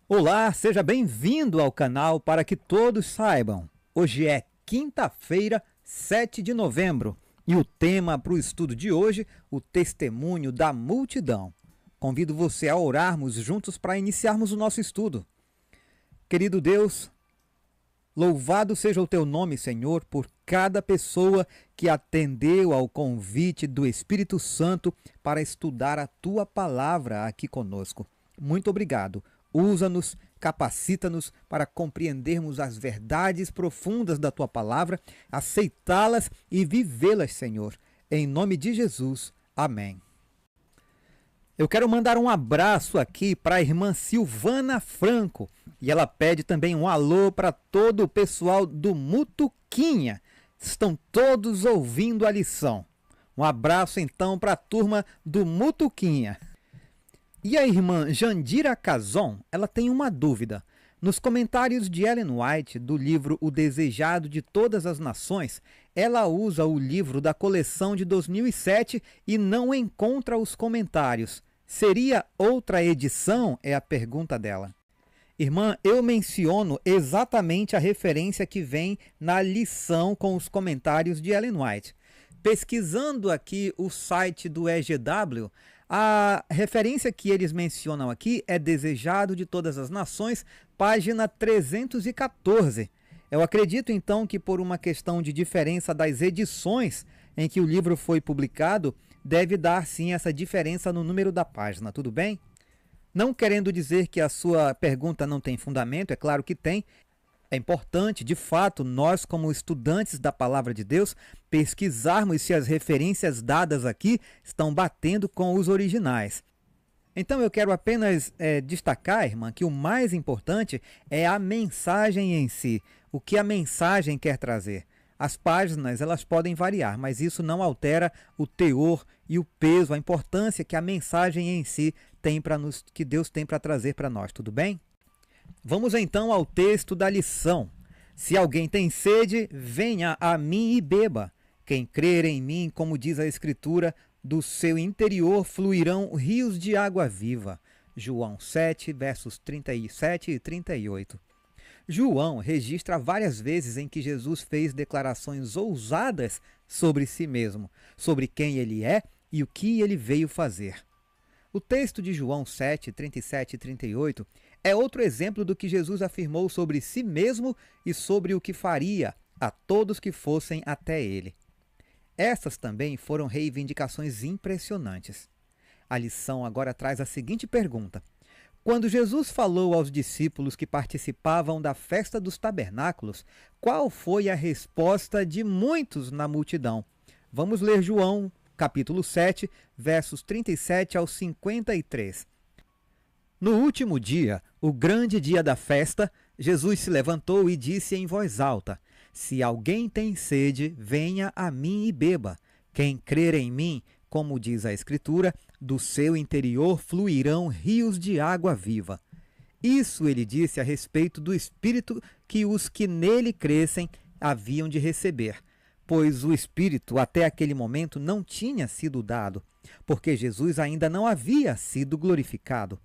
Olá, seja bem-vindo ao canal Para que Todos Saibam. Hoje é quinta-feira, 7 de novembro, e o tema para o estudo de hoje, o testemunho da multidão. Convido você a orarmos juntos para iniciarmos o nosso estudo. Querido Deus, louvado seja o teu nome, Senhor, por cada pessoa que atendeu ao convite do Espírito Santo para estudar a tua palavra aqui conosco. Muito obrigado. Usa-nos, capacita-nos para compreendermos as verdades profundas da tua palavra, aceitá-las e vivê-las, Senhor. Em nome de Jesus. Amém. Eu quero mandar um abraço aqui para a irmã Silvana Franco e ela pede também um alô para todo o pessoal do Mutuquinha. Estão todos ouvindo a lição. Um abraço então para a turma do Mutuquinha. E a irmã Jandira Cazon, ela tem uma dúvida. Nos comentários de Ellen White, do livro O Desejado de Todas as Nações, ela usa o livro da coleção de 2007 e não encontra os comentários. Seria outra edição? É a pergunta dela. Irmã, eu menciono exatamente a referência que vem na lição com os comentários de Ellen White. Pesquisando aqui o site do EGW, a referência que eles mencionam aqui é Desejado de Todas as Nações, página 314. Eu acredito então que por uma questão de diferença das edições em que o livro foi publicado, deve dar sim essa diferença no número da página, tudo bem? Não querendo dizer que a sua pergunta não tem fundamento, é claro que tem. É importante, de fato, nós como estudantes da Palavra de Deus, pesquisarmos se as referências dadas aqui estão batendo com os originais. Então eu quero apenas destacar, irmã, que o mais importante é a mensagem em si, o que a mensagem quer trazer. As páginas elas podem variar, mas isso não altera o teor e o peso, a importância que a mensagem em si tem que Deus tem para trazer para nós, tudo bem? Vamos então ao texto da lição. Se alguém tem sede, venha a mim e beba. Quem crer em mim, como diz a Escritura, do seu interior fluirão rios de água viva. João 7, versos 37 e 38. João registra várias vezes em que Jesus fez declarações ousadas sobre si mesmo, sobre quem ele é e o que ele veio fazer. O texto de João 7, 37 e 38 é outro exemplo do que Jesus afirmou sobre si mesmo e sobre o que faria a todos que fossem até ele. Essas também foram reivindicações impressionantes. A lição agora traz a seguinte pergunta. Quando Jesus falou aos discípulos que participavam da festa dos tabernáculos, qual foi a resposta de muitos na multidão? Vamos ler João, capítulo 7, versos 37 ao 53. No último dia, o grande dia da festa, Jesus se levantou e disse em voz alta: Se alguém tem sede, venha a mim e beba. Quem crer em mim, como diz a Escritura, do seu interior fluirão rios de água viva. Isso ele disse a respeito do Espírito que os que nele crescem haviam de receber, pois o Espírito até aquele momento não tinha sido dado, porque Jesus ainda não havia sido glorificado.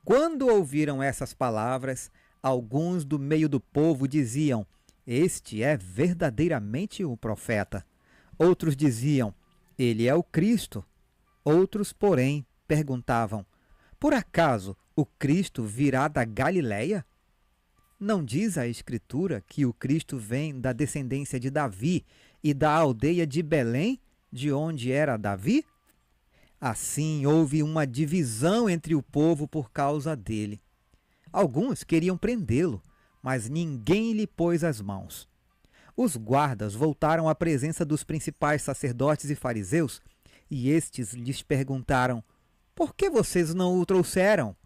Quando ouviram essas palavras, alguns do meio do povo diziam: Este é verdadeiramente o profeta. Outros diziam: Ele é o Cristo. Outros, porém, perguntavam: Por acaso o Cristo virá da Galileia? Não diz a Escritura que o Cristo vem da descendência de Davi e da aldeia de Belém, de onde era Davi? Assim houve uma divisão entre o povo por causa dele. Alguns queriam prendê-lo, mas ninguém lhe pôs as mãos. Os guardas voltaram à presença dos principais sacerdotes e fariseus, e estes lhes perguntaram: Por que vocês não o trouxeram?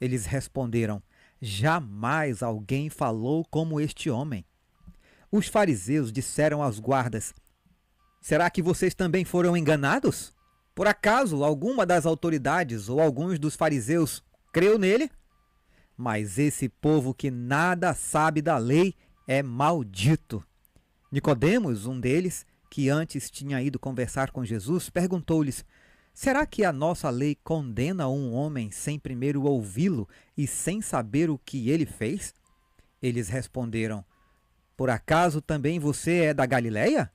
Eles responderam: Jamais alguém falou como este homem. Os fariseus disseram aos guardas: Será que vocês também foram enganados? Por acaso alguma das autoridades ou alguns dos fariseus creu nele? Mas esse povo que nada sabe da lei é maldito. Nicodemos, um deles, que antes tinha ido conversar com Jesus, perguntou-lhes: Será que a nossa lei condena um homem sem primeiro ouvi-lo e sem saber o que ele fez? Eles responderam: Por acaso também você é da Galileia?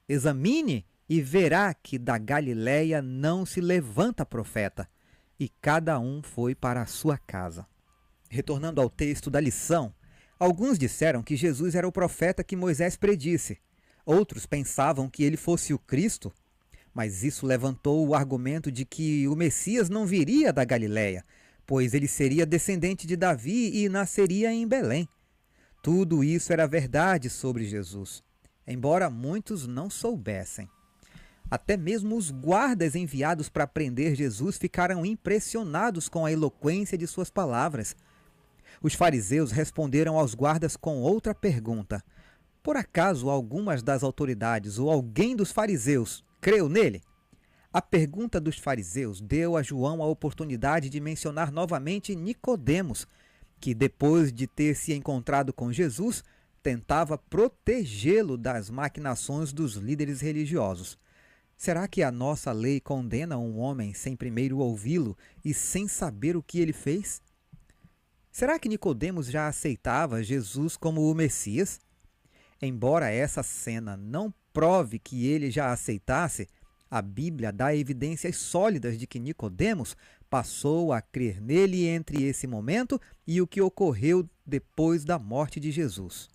Examine e verá que da Galileia não se levanta profeta. E cada um foi para a sua casa. Retornando ao texto da lição, alguns disseram que Jesus era o profeta que Moisés predisse. Outros pensavam que ele fosse o Cristo. Mas isso levantou o argumento de que o Messias não viria da Galileia, pois ele seria descendente de Davi e nasceria em Belém. Tudo isso era verdade sobre Jesus, embora muitos não soubessem. Até mesmo os guardas enviados para prender Jesus ficaram impressionados com a eloquência de suas palavras. Os fariseus responderam aos guardas com outra pergunta: Por acaso algumas das autoridades ou alguém dos fariseus creu nele? A pergunta dos fariseus deu a João a oportunidade de mencionar novamente Nicodemos, que depois de ter se encontrado com Jesus, tentava protegê-lo das maquinações dos líderes religiosos. Será que a nossa lei condena um homem sem primeiro ouvi-lo e sem saber o que ele fez? Será que Nicodemos já aceitava Jesus como o Messias? Embora essa cena não prove que ele já aceitasse, a Bíblia dá evidências sólidas de que Nicodemos passou a crer nele entre esse momento e o que ocorreu depois da morte de Jesus.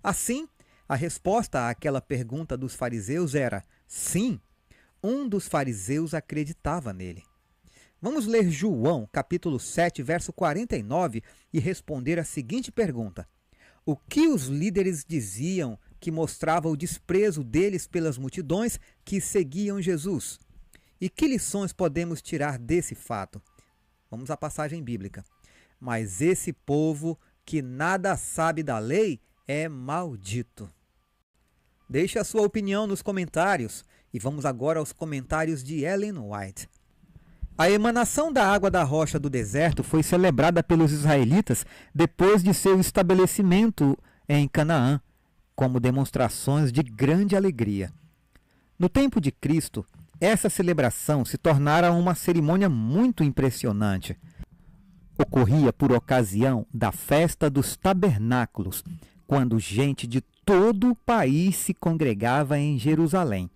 Assim, a resposta àquela pergunta dos fariseus era: sim, um dos fariseus acreditava nele. Vamos ler João, capítulo 7, verso 49 e responder a seguinte pergunta: O que os líderes diziam que mostrava o desprezo deles pelas multidões que seguiam Jesus? E que lições podemos tirar desse fato? Vamos à passagem bíblica. Mas esse povo que nada sabe da lei é maldito. Deixe a sua opinião nos comentários e vamos agora aos comentários de Ellen White. A emanação da água da rocha do deserto foi celebrada pelos israelitas depois de seu estabelecimento em Canaã, como demonstrações de grande alegria. No tempo de Cristo, essa celebração se tornara uma cerimônia muito impressionante. Ocorria por ocasião da festa dos tabernáculos, quando gente de todo o país se congregava em Jerusalém.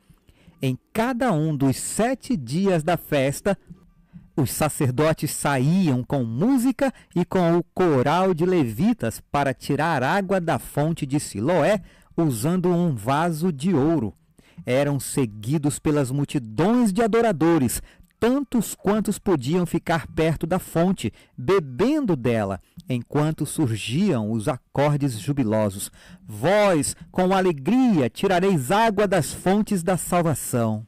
Em cada um dos 7 dias da festa, os sacerdotes saíam com música e com o coral de levitas para tirar água da fonte de Siloé, usando um vaso de ouro. Eram seguidos pelas multidões de adoradores, tantos quantos podiam ficar perto da fonte, bebendo dela, enquanto surgiam os acordes jubilosos. Vós, com alegria, tirareis água das fontes da salvação.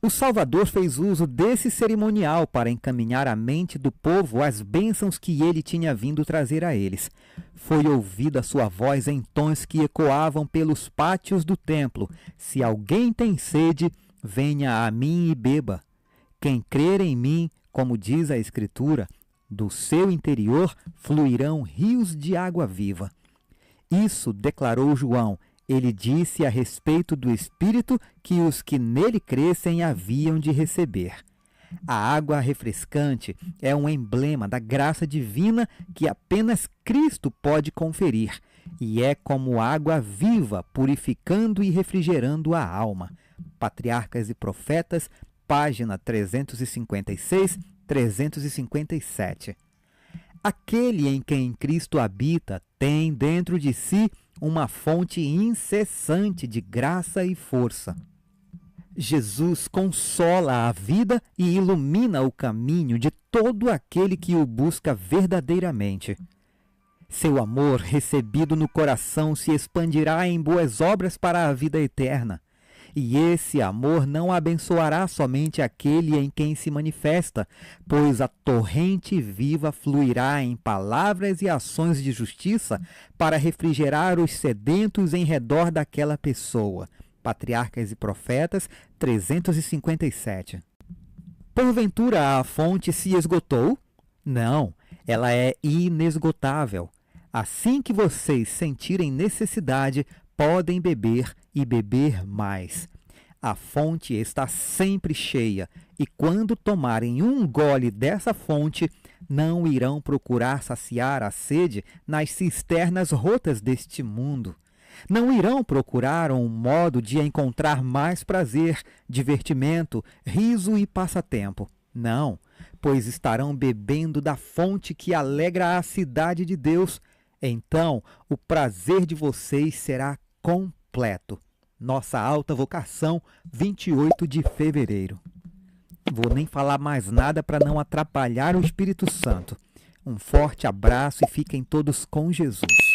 O Salvador fez uso desse cerimonial para encaminhar à mente do povo as bênçãos que ele tinha vindo trazer a eles. Foi ouvida sua voz em tons que ecoavam pelos pátios do templo: Se alguém tem sede, venha a mim e beba. Quem crer em mim, como diz a Escritura, do seu interior fluirão rios de água viva. Isso declarou João. Ele disse a respeito do Espírito que os que nele crescem haviam de receber. A água refrescante é um emblema da graça divina que apenas Cristo pode conferir, e é como água viva, purificando e refrigerando a alma. Patriarcas e Profetas, página 356, 357. Aquele em quem Cristo habita tem dentro de si uma fonte incessante de graça e força. Jesus consola a vida e ilumina o caminho de todo aquele que o busca verdadeiramente. Seu amor recebido no coração se expandirá em boas obras para a vida eterna. E esse amor não abençoará somente aquele em quem se manifesta, pois a torrente viva fluirá em palavras e ações de justiça para refrigerar os sedentos em redor daquela pessoa. Patriarcas e Profetas, 357. Porventura a fonte se esgotou? Não, ela é inesgotável. Assim que vocês sentirem necessidade, podem beber e beber mais. A fonte está sempre cheia, e quando tomarem um gole dessa fonte, não irão procurar saciar a sede nas cisternas rotas deste mundo. Não irão procurar um modo de encontrar mais prazer, divertimento, riso e passatempo. Não, pois estarão bebendo da fonte que alegra a cidade de Deus. Então, o prazer de vocês será completo. Nossa alta vocação, 28 de fevereiro. Vou nem falar mais nada para não atrapalhar o Espírito Santo. Um forte abraço e fiquem todos com Jesus.